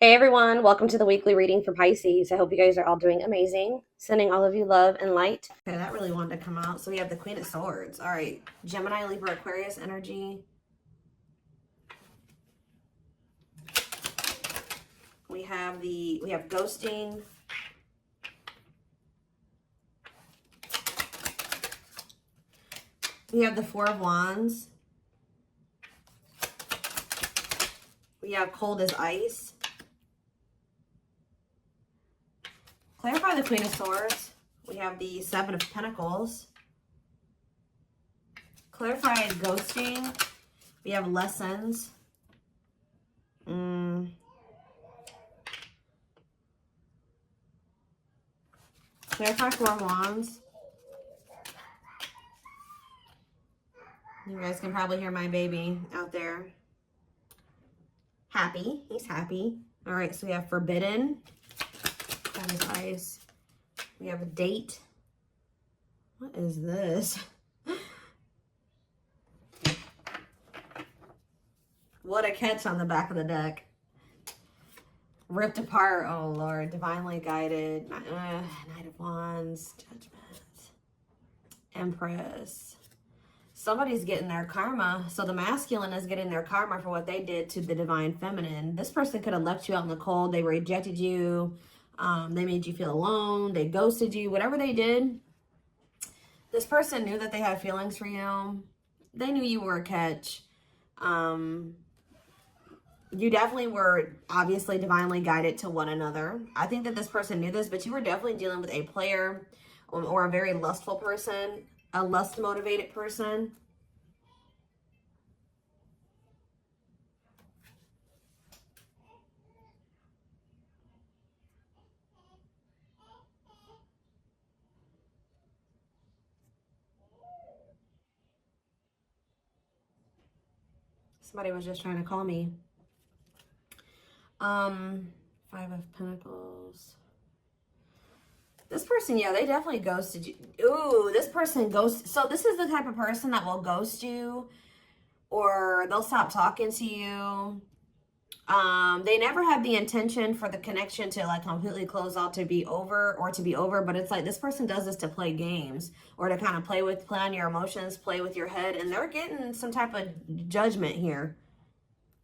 Hey everyone, welcome to the weekly reading for Pisces. I hope you guys are all doing amazing. Sending all of you love and light. Okay, that really wanted to come out. So we have the Queen of Swords. All right, Gemini, Libra, Aquarius energy. We have ghosting. We have the Four of Wands. We have cold as ice. Clarify the Queen of Swords. We have the Seven of Pentacles. Clarify ghosting. We have lessons. Clarify Four of Wands. You guys can probably hear my baby out there. Happy. He's happy. All right, so we have forbidden. That is ice. We have a date. What is this? What a catch on the back of the deck. Ripped apart. Oh, Lord. Divinely guided. Knight of Wands. Judgment. Empress. Somebody's getting their karma. So the masculine is getting their karma for what they did to the divine feminine. This person could have left you out in the cold. They rejected you. They made you feel alone. They ghosted you. Whatever they did, this person knew that they had feelings for you. They knew you were a catch. You definitely were obviously divinely guided to one another. I think that this person knew this, but you were definitely dealing with a player or a very lustful person, a lust-motivated person. Somebody was just trying to call me. Five of Pentacles. This person, yeah, they definitely ghosted you. Ooh, this person ghosts. So this is the type of person that will ghost you, or they'll stop talking to you. They never had the intention for the connection to like completely close out, to be over, but it's like this person does this to play games or to kind of play on your emotions, play with your head, and they're getting some type of judgment here.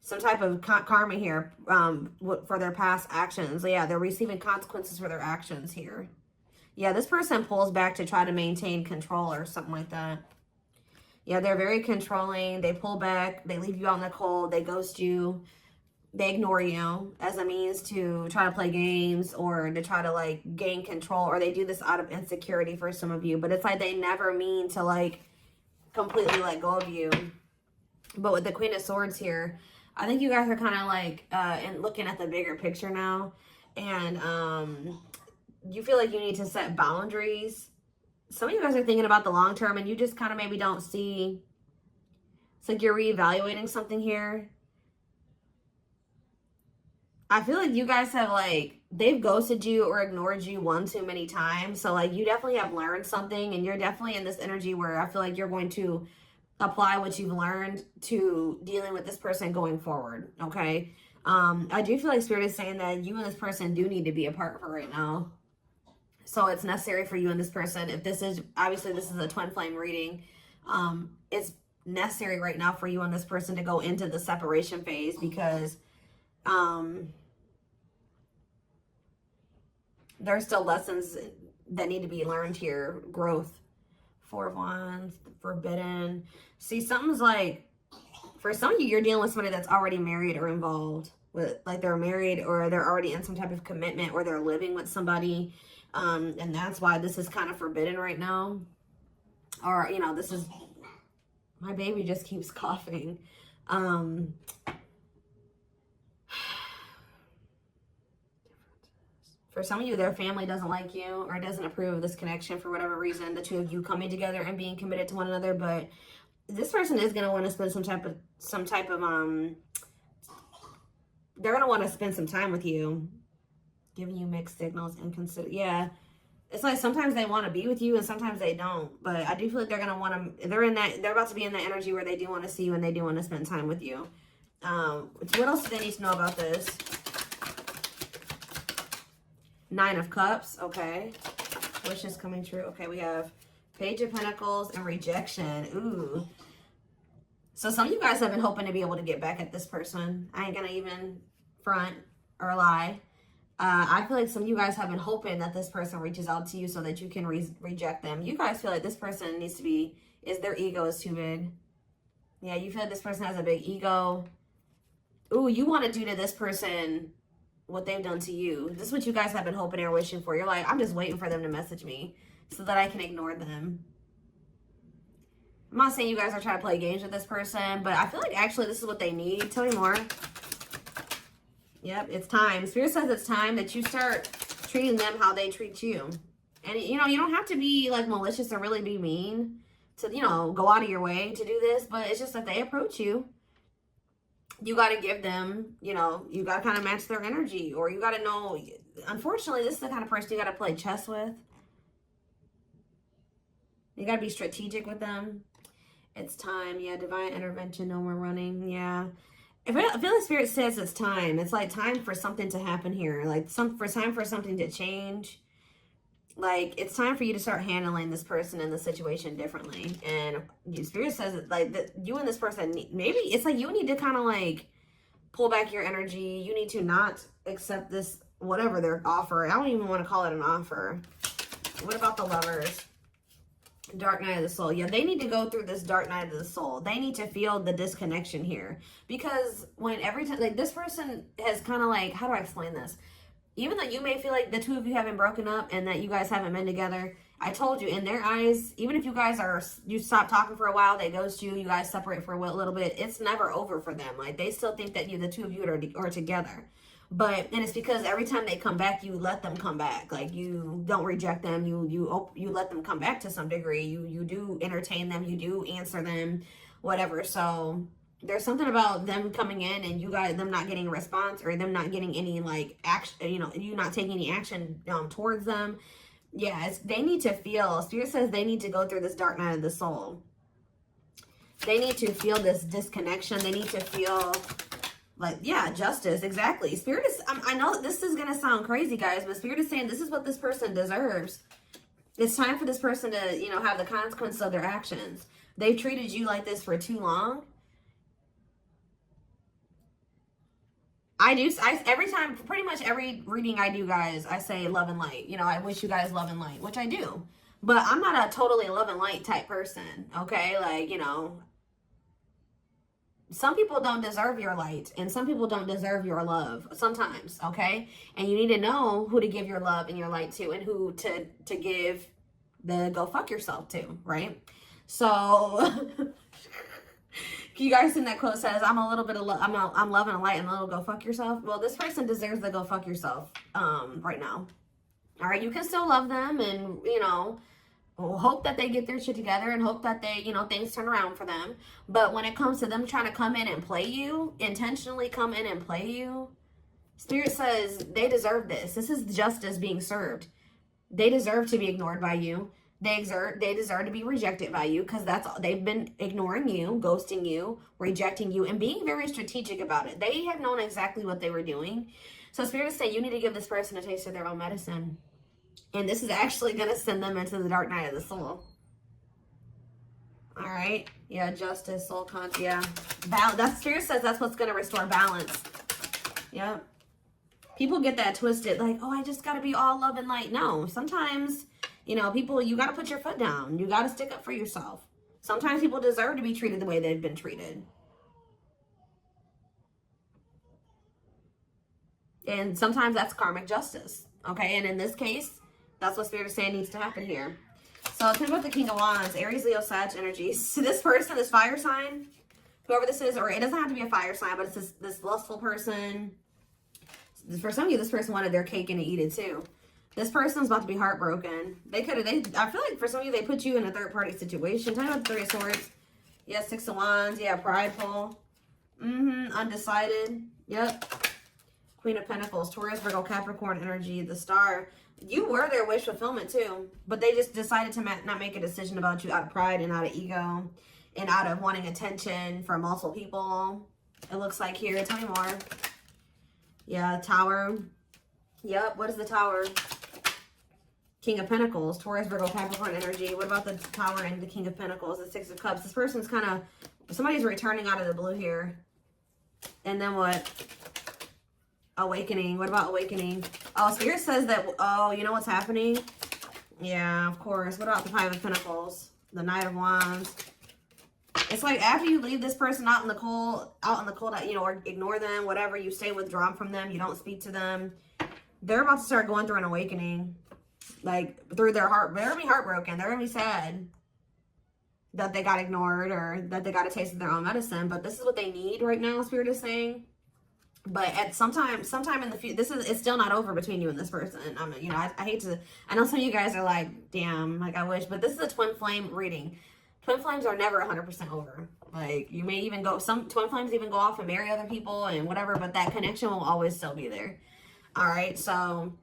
Some type of karma here for their past actions. Yeah, they're receiving consequences for their actions here. Yeah, this person pulls back to try to maintain control or something like that. Yeah, they're very controlling. They pull back. They leave you out in the cold. They ghost you. They ignore you as a means to try to play games or to try to like gain control, or they do this out of insecurity for some of you. But it's like they never mean to like completely let go of you. But with the Queen of Swords here, I think you guys are kind of like and looking at the bigger picture now, and you feel like you need to set boundaries. Some of you guys are thinking about the long term, and you just kind of maybe don't see. It's like you're reevaluating something here. I feel like you guys have like, they've ghosted you or ignored you one too many times. So like you definitely have learned something, and you're definitely in this energy where I feel like you're going to apply what you've learned to dealing with this person going forward. Okay. I do feel like Spirit is saying that you and this person do need to be apart for right now. So it's necessary for you and this person. If this is, obviously this is a twin flame reading. It's necessary right now for you and this person to go into the separation phase, because there's still lessons that need to be learned here. Growth. Four of Wands, forbidden. See, something's like, for some of you, you're dealing with somebody that's already married or involved with, like they're married or they're already in some type of commitment, or they're living with somebody. And that's why this is kind of forbidden right now. Or, you know, this is, my baby just keeps coughing. For some of you, their family doesn't like you or doesn't approve of this connection for whatever reason, the two of you coming together and being committed to one another. But this person is going to want to spend some type of they're going to want to spend some time with you, giving you mixed signals and consider. Yeah. It's like sometimes they want to be with you and sometimes they don't. But I do feel like they're going to want to, they're about to be in that energy where they do want to see you and they do want to spend time with you. What else do they need to know about this? 9 of Cups. Okay. Wishes coming true. Okay, we have Page of Pentacles and rejection. Ooh. So some of you guys have been hoping to be able to get back at this person. I ain't gonna even front or lie. I feel like some of you guys have been hoping that this person reaches out to you so that you can reject them. You guys feel like this person needs to be, their ego is too big. Yeah, you feel like this person has a big ego. Ooh, you want to do to this person what they've done to you. This is what you guys have been hoping and wishing for. You're like, I'm just waiting for them to message me so that I can ignore them. I'm not saying you guys are trying to play games with this person, but I feel like actually this is what they need. Tell me more. Yep, it's time. Spirit says it's time that you start treating them how they treat you. And, you know, you don't have to be, like, malicious or really be mean to, you know, go out of your way to do this. But it's just that they approach you. You got to give them, you know, you got to kind of match their energy. Or you got to know, unfortunately, this is the kind of person you got to play chess with. You got to be strategic with them. It's time. Yeah, divine intervention. No more running. Yeah. I feel like Spirit says it's time. It's like time for something to happen here. Like time for something to change. Like it's time for you to start handling this person and the situation differently. And Spirit says it, like that you and this person, maybe it's like you need to kind of like pull back your energy. You need to not accept this, whatever their offer. I don't even want to call it an offer. What about the Lovers? Dark night of the soul. Yeah, they need to go through this dark night of the soul. They need to feel the disconnection here. Because when every time, like this person has kind of like, how do I explain this? Even though you may feel like the two of you haven't broken up and that you guys haven't been together, I told you, in their eyes, even if you guys you stop talking for a while, they ghost you, you guys separate for a little bit, it's never over for them. Like they still think that the two of you are together. And it's because every time they come back, you let them come back. Like you don't reject them. You let them come back to some degree. You do entertain them. You do answer them, whatever. So there's something about them coming in and them not getting a response or them not getting any like action. You know, you not taking any action towards them. Yeah, they need to feel. Spirit says they need to go through this dark night of the soul. They need to feel this disconnection. They need to feel. Like, yeah, justice, exactly. Spirit is, I know this is going to sound crazy, guys, but Spirit is saying this is what this person deserves. It's time for this person to, you know, have the consequences of their actions. They've treated you like this for too long. Every time, pretty much every reading I do, guys, I say love and light. You know, I wish you guys love and light, which I do. But I'm not a totally love and light type person, okay? Like, you know, some people don't deserve your light and some people don't deserve your love sometimes, okay? And you need to know who to give your love and your light to and who to give the go fuck yourself to, right? So you guys seen that quote says, I'm a little bit of I'm loving a light and a little go fuck yourself. Well, this person deserves the go fuck yourself right now. All right, you can still love them and, you know, hope that they get their shit together and hope that they, you know, things turn around for them. But when it comes to them trying to come in and play you, intentionally come in and play you, Spirit says they deserve this. This is justice being served. They deserve to be ignored by you. They deserve to be rejected by you because that's all. They've been ignoring you, ghosting you, rejecting you, and being very strategic about it. They have known exactly what they were doing. So Spirit is saying you need to give this person a taste of their own medicine. And this is actually going to send them into the dark night of the soul. All right. Yeah, justice, soul conscious. Yeah. That Spirit says that's what's going to restore balance. Yep. People get that twisted. Like, oh, I just got to be all love and light. No. Sometimes, you know, people, you got to put your foot down. You got to stick up for yourself. Sometimes people deserve to be treated the way they've been treated. And sometimes that's karmic justice. Okay. And in this case, that's what Spirit is saying needs to happen here. So think about the King of Wands, Aries, Leo, Sag energies. So this person, this fire sign, whoever this is, or it doesn't have to be a fire sign, but it's this lustful person. For some of you, this person wanted their cake and to eat it too. This person's about to be heartbroken. I feel like for some of you, they put you in a third party situation. Tell me about the Three of Swords. Yeah, Six of Wands. Yeah, prideful. Undecided. Yep. Queen of Pentacles, Taurus, Virgo, Capricorn energy, the Star. You were their wish fulfillment too, but they just decided to not make a decision about you out of pride and out of ego and out of wanting attention from multiple people. It looks like here. Tell me more. Yeah, Tower. Yep. What is the Tower? King of Pentacles, Taurus, Virgo, Capricorn energy. What about the Tower and the King of Pentacles, the Six of Cups? This person's kind of, somebody's returning out of the blue here. And then what? Awakening. What about awakening? Oh, Spirit says that, oh, you know what's happening? Yeah, of course. What about the Five of Pentacles? The Knight of Wands. It's like after you leave this person out in the cold, you know, or ignore them, whatever, you stay withdrawn from them, you don't speak to them, they're about to start going through an awakening. Like, through their heart, they're going to be heartbroken. They're going to be sad that they got ignored or that they got a taste of their own medicine. But this is what they need right now, Spirit is saying. But at sometime in the future, it's still not over between you and this person. You know, I hate to, I know some of you guys are like, damn, like I wish, but this is a twin flame reading. Twin flames are never 100% over. Like, you may even go, some twin flames even go off and marry other people and whatever, but that connection will always still be there. All right, so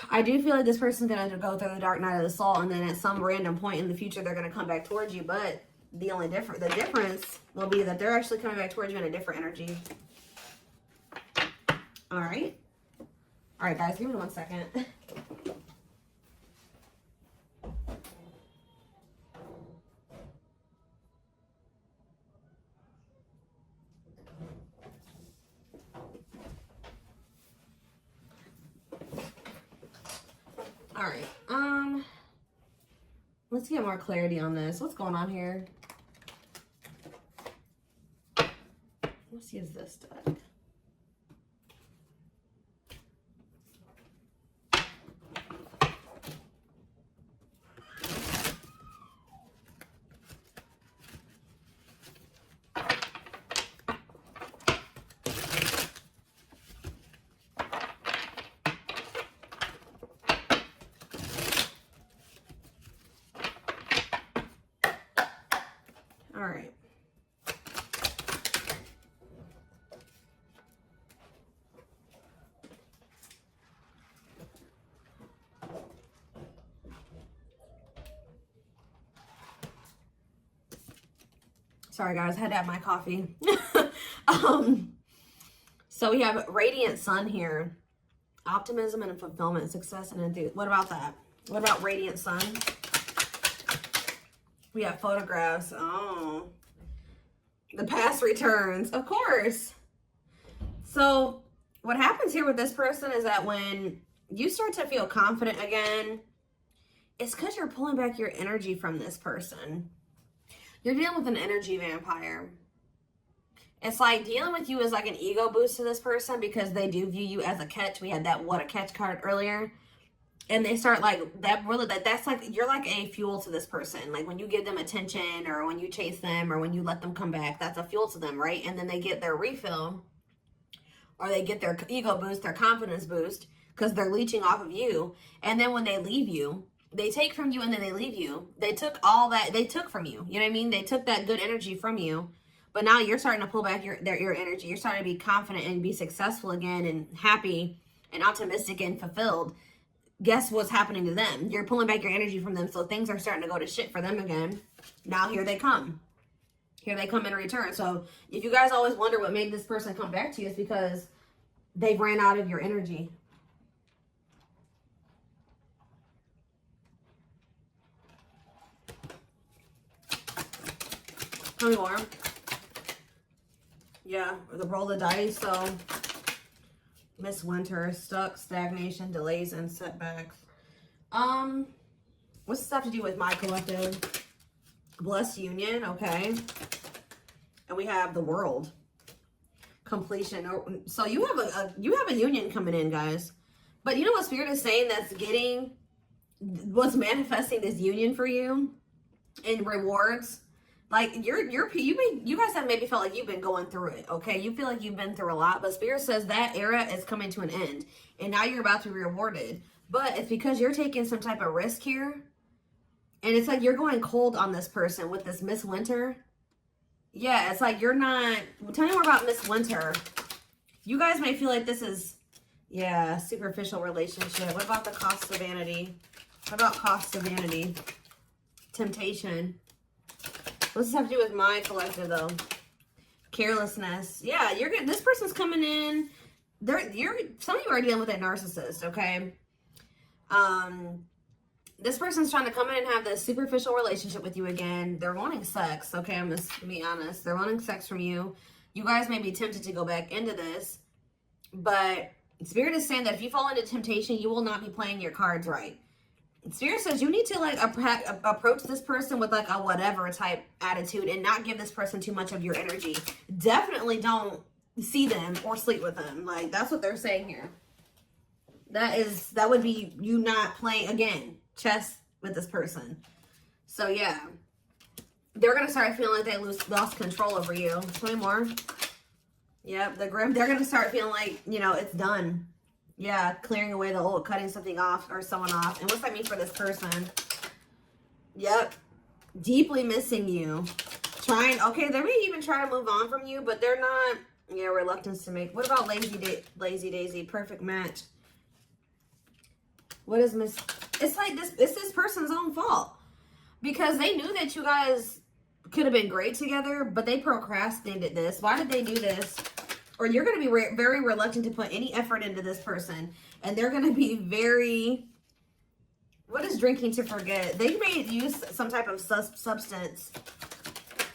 I do feel like this person's going to go through the dark night of the soul, and then at some random point in the future, they're going to come back towards you. But the difference will be that they're actually coming back towards you in a different energy. All right. All right, guys, give me 1 second. All right, let's get more clarity on this. What's going on here? Let's use this deck. All right. Sorry guys, I had to have my coffee. So we have radiant sun here. Optimism and fulfillment, success and enthusiasm. What about that? What about radiant sun? We have photographs. Oh, the past returns, of course. So what happens here with this person is that when you start to feel confident again, it's because you're pulling back your energy from this person. You're dealing with an energy vampire. It's like dealing with you is like an ego boost to this person because they do view you as a catch. We had that what a catch card earlier. And they start like that really that's like you're like a fuel to this person. Like when you give them attention or when you chase them or when you let them come back, that's a fuel to them, right? And then they get their refill or they get their ego boost, their confidence boost because they're leeching off of you. And then when they leave you, they take from you and then they leave you. They took all that they took from you. You know what I mean? They took that good energy from you. But now you're starting to pull back your energy. You're starting to be confident and be successful again and happy and optimistic and fulfilled. Guess what's happening to them? You're pulling back your energy from them, so things are starting to go to shit for them again. Now here they come. Here they come in return. So if you guys always wonder what made this person come back to you, it's because they ran out of your energy. Tell me more. Yeah, the roll of the dice, so Miss Winter, stuck, stagnation, delays, and setbacks. What's this have to do with my collective? Blessed union, okay. And we have the world. Completion. So you have a union coming in, guys. But you know what Spirit is saying what's manifesting this union for you in rewards? Like you guys have maybe felt like you've been going through it, okay? You feel like you've been through a lot, but Spirit says that era is coming to an end, and now you're about to be rewarded. But it's because you're taking some type of risk here, and it's like you're going cold on this person with this Miss Winter. Yeah, it's like you're not. Tell me more about Miss Winter. You guys may feel like this is, yeah, superficial relationship. What about the cost of vanity? What about cost of vanity? Temptation. What's this have to do with my collective, though? Carelessness. Yeah, you're good. This person's coming in. Some of you are dealing with a narcissist, okay? This person's trying to come in and have this superficial relationship with you again. They're wanting sex. Okay, I'm just gonna be honest. They're wanting sex from you. You guys may be tempted to go back into this, but Spirit is saying that if you fall into temptation, you will not be playing your cards right. Spirit says you need to like approach this person with like a whatever type attitude and not give this person too much of your energy. Definitely don't see them or sleep with them. Like, that's what they're saying here. That would be you not playing, again, chess with this person. So yeah, they're gonna start feeling like they lost control over you. 20 more. Yep, they're gonna start feeling like, you know, it's done. Yeah, clearing away the old, cutting something off or someone off. And what's that mean for this person? Yep, deeply missing you. Okay, they may even try to move on from you, but they're not. Yeah, reluctance to make. What about Lazy Daisy? Perfect match. What is It's like it's this person's own fault. Because they knew that you guys could have been great together, but they procrastinated this. Why did they do this? Or you're going to be very reluctant to put any effort into this person. And they're going to be very... What is drinking to forget? They may use some type of substance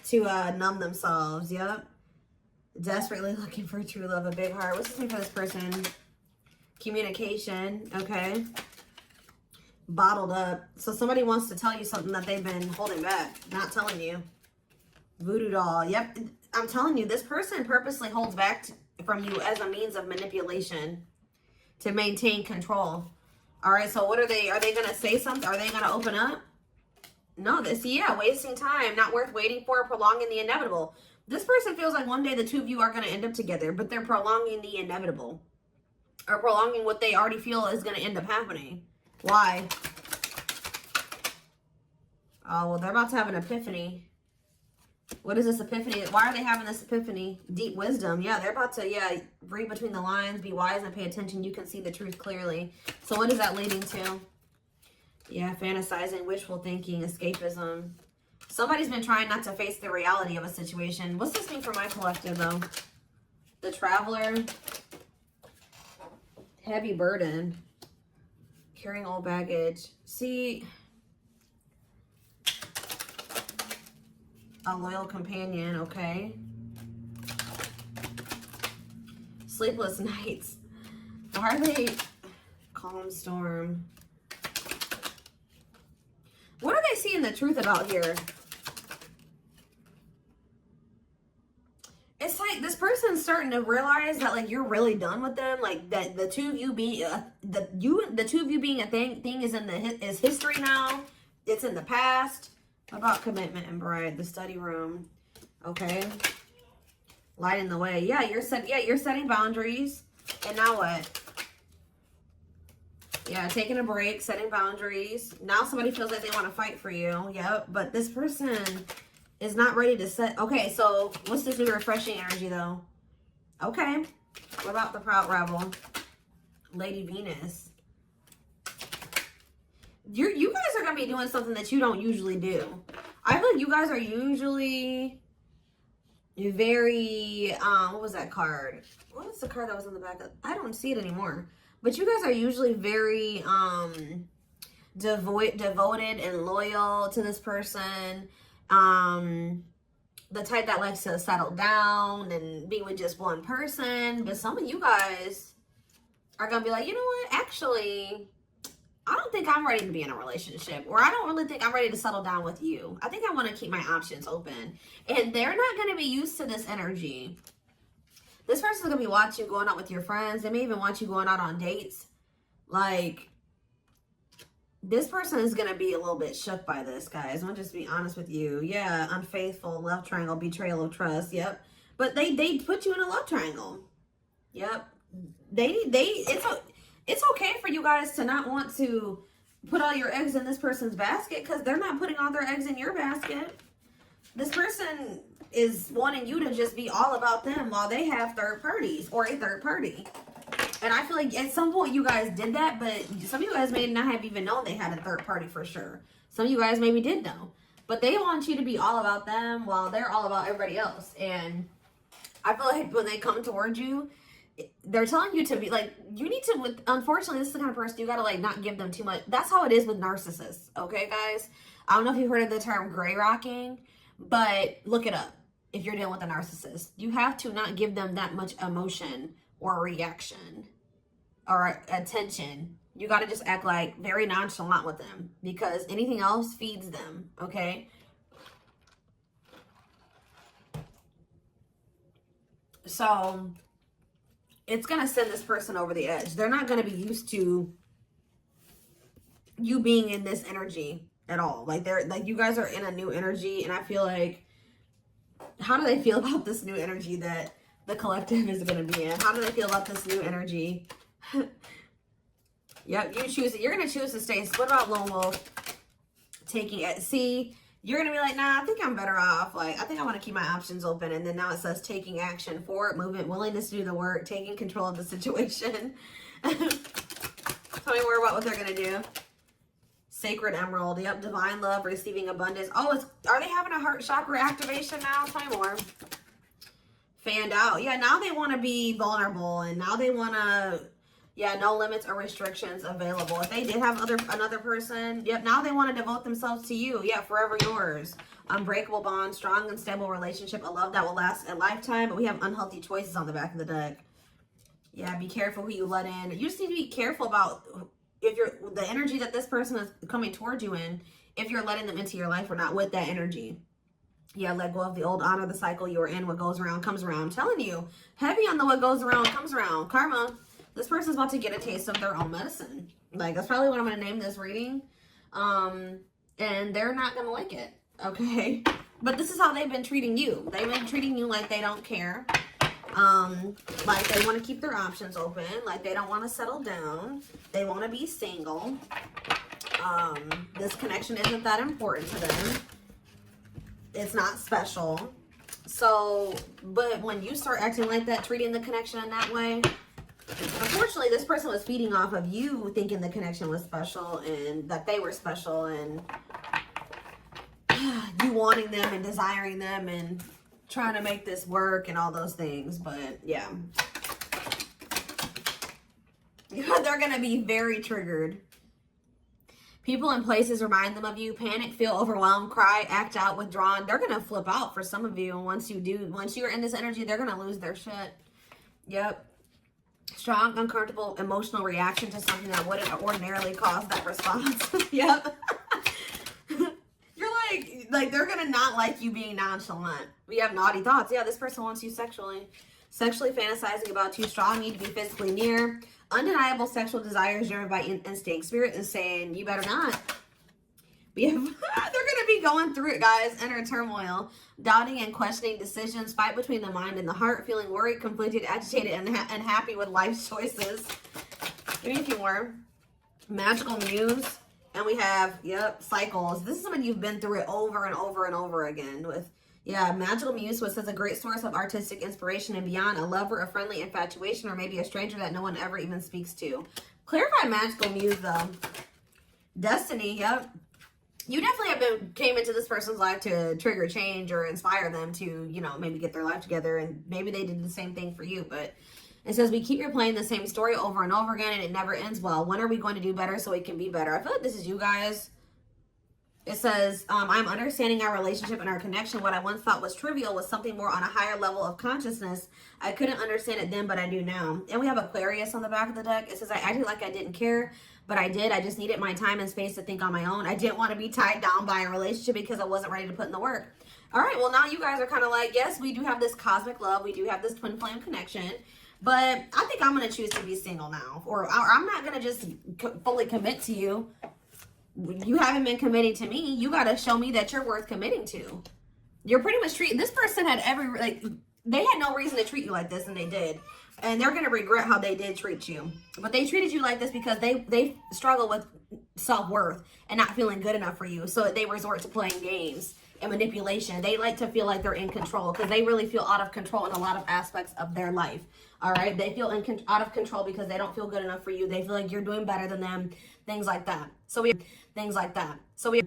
to numb themselves. Yep. Desperately looking for true love, a big heart. What's this mean for this person? Communication. Okay. Bottled up. So somebody wants to tell you something that they've been holding back. Not telling you. Voodoo doll. Yep. I'm telling you, this person purposely holds back from you as a means of manipulation to maintain control. All right, so what are they going to say something? Are they going to open up? No, wasting time, not worth waiting for, prolonging the inevitable. This person feels like one day the two of you are going to end up together, but they're prolonging the inevitable. Or prolonging what they already feel is going to end up happening. Why? Oh, well, they're about to have an epiphany. What is this epiphany? Why are they having this epiphany? Deep wisdom. Yeah, they're about to, read between the lines, be wise and pay attention. You can see the truth clearly. So what is that leading to? Yeah, fantasizing, wishful thinking, escapism. Somebody's been trying not to face the reality of a situation. What's this mean for my collective, though? The Traveler. Heavy burden. Carrying old baggage. See... A loyal companion, okay. Sleepless nights. Why are they... Calm storm. What are they seeing the truth about here? It's like this person's starting to realize that like you're really done with them. Like that the two of you being the two of you being a thing is is history now. It's in the past. About commitment and bride, the study room. Okay. Lighting the way. Yeah, you're setting boundaries. And now what? Yeah, taking a break, setting boundaries. Now somebody feels like they want to fight for you. Yep. But this person is not ready to set. Okay, so what's this new refreshing energy though? Okay. What about the Proud Rebel? Lady Venus. You guys are going to be doing something that you don't usually do. I feel like you guys are usually very, what was that card? What was the card that was on the back? I don't see it anymore. But you guys are usually very devoted and loyal to this person. The type that likes to settle down and be with just one person. But some of you guys are going to be like, you know what? Actually... I don't think I'm ready to be in a relationship, or I don't really think I'm ready to settle down with you. I think I want to keep my options open. And they're not going to be used to this energy. This person's going to be watching you going out with your friends. They may even want you going out on dates. Like, this person is going to be a little bit shook by this, guys. I'll just be honest with you. Yeah, unfaithful, love triangle, betrayal of trust. Yep. But they put you in a love triangle. Yep. It's okay for you guys to not want to put all your eggs in this person's basket because they're not putting all their eggs in your basket. This person is wanting you to just be all about them while they have third parties or a third party. And I feel like at some point you guys did that, but some of you guys may not have even known they had a third party for sure. Some of you guys maybe did know. But they want you to be all about them while they're all about everybody else. And I feel like when they come towards you, they're telling you to be like, you need to, unfortunately, this is the kind of person you gotta like not give them too much. That's how it is with narcissists, okay, guys? I don't know if you've heard of the term gray rocking, but look it up if you're dealing with a narcissist. You have to not give them that much emotion or reaction or attention. You gotta just act like very nonchalant with them because anything else feeds them, okay? So it's going to send this person over the edge. They're not going to be used to you being in this energy at all. Like they're like, you guys are in a new energy. And I feel like, how do they feel about this new energy that the collective is going to be in? How do they feel about this new energy? Yep, you choose it. You're going to choose to stay. So what about Lone Wolf taking it? See, you're going to be like, nah, I think I'm better off. Like, I think I want to keep my options open. And then now it says taking action, forward movement, willingness to do the work, taking control of the situation. Tell me more about what they're going to do. Sacred Emerald. Yep, divine love, receiving abundance. Oh, are they having a heart chakra activation now? Tell me more. Fanned out. Yeah, now they want to be vulnerable. And now they want to... Yeah, no limits or restrictions available. If they did have another person, yep, now they want to devote themselves to you. Yeah, forever yours. Unbreakable bond, strong and stable relationship, a love that will last a lifetime. But we have unhealthy choices on the back of the deck. Yeah, be careful who you let in. You just need to be careful about if the energy that this person is coming towards you in, if you're letting them into your life or not with that energy. Yeah, let go of the old, honor the cycle you're in. What goes around comes around. I'm telling you, heavy on the what goes around comes around. Karma. This person's about to get a taste of their own medicine. Like, that's probably what I'm going to name this reading. And they're not going to like it. Okay? But this is how they've been treating you. They've been treating you like they don't care. Like they want to keep their options open. Like they don't want to settle down. They want to be single. This connection isn't that important to them. It's not special. So, but when you start acting like that, treating the connection in that way... Unfortunately, this person was feeding off of you thinking the connection was special and that they were special and you wanting them and desiring them and trying to make this work and all those things. But yeah, they're going to be very triggered. People and places remind them of you. Panic, feel overwhelmed, cry, act out, withdrawn. They're going to flip out for some of you. And once you're in this energy, they're going to lose their shit. Yep. Strong, uncomfortable, emotional reaction to something that wouldn't ordinarily cause that response. Yep. You're like they're gonna not like you being nonchalant. We have naughty thoughts. Yeah, this person wants you sexually fantasizing about you. Strong need to be physically near. Undeniable sexual desires driven by instinct. Spirit is saying you better not. They're gonna be going through it, guys. Inner turmoil, doubting and questioning decisions, fight between the mind and the heart, feeling worried, conflicted, agitated, and unhappy with life's choices. Give me a few more. Magical muse, and we have cycles. This is when you've been through it over and over and over again with magical muse, which says a great source of artistic inspiration and beyond, a lover, a friendly infatuation, or maybe a stranger that no one ever even speaks to. Clarify magical muse though. Destiny, yep. You definitely came into this person's life to trigger change or inspire them to, maybe get their life together. And maybe they did the same thing for you. But it says, we keep replaying the same story over and over again and it never ends well. When are we going to do better so it can be better? I feel like this is you guys. It says, I'm understanding our relationship and our connection. What I once thought was trivial was something more on a higher level of consciousness. I couldn't understand it then, but I do now. And we have Aquarius on the back of the deck. It says, I acted like I didn't care. But I did. I just needed my time and space to think on my own. I didn't want to be tied down by a relationship because I wasn't ready to put in the work. All right. Well, now you guys are kind of like, yes, we do have this cosmic love. We do have this twin flame connection. But I think I'm going to choose to be single now. Or I'm not going to just fully commit to you. You haven't been committing to me. You got to show me that you're worth committing to. You're pretty much treating... This person had they had no reason to treat you like this, and they did. And they're going to regret how they did treat you. But they treated you like this because they struggle with self-worth and not feeling good enough for you. So they resort to playing games and manipulation. They like to feel like they're in control because they really feel out of control in a lot of aspects of their life. All right? They feel out of control because they don't feel good enough for you. They feel like you're doing better than them. Things like that. So we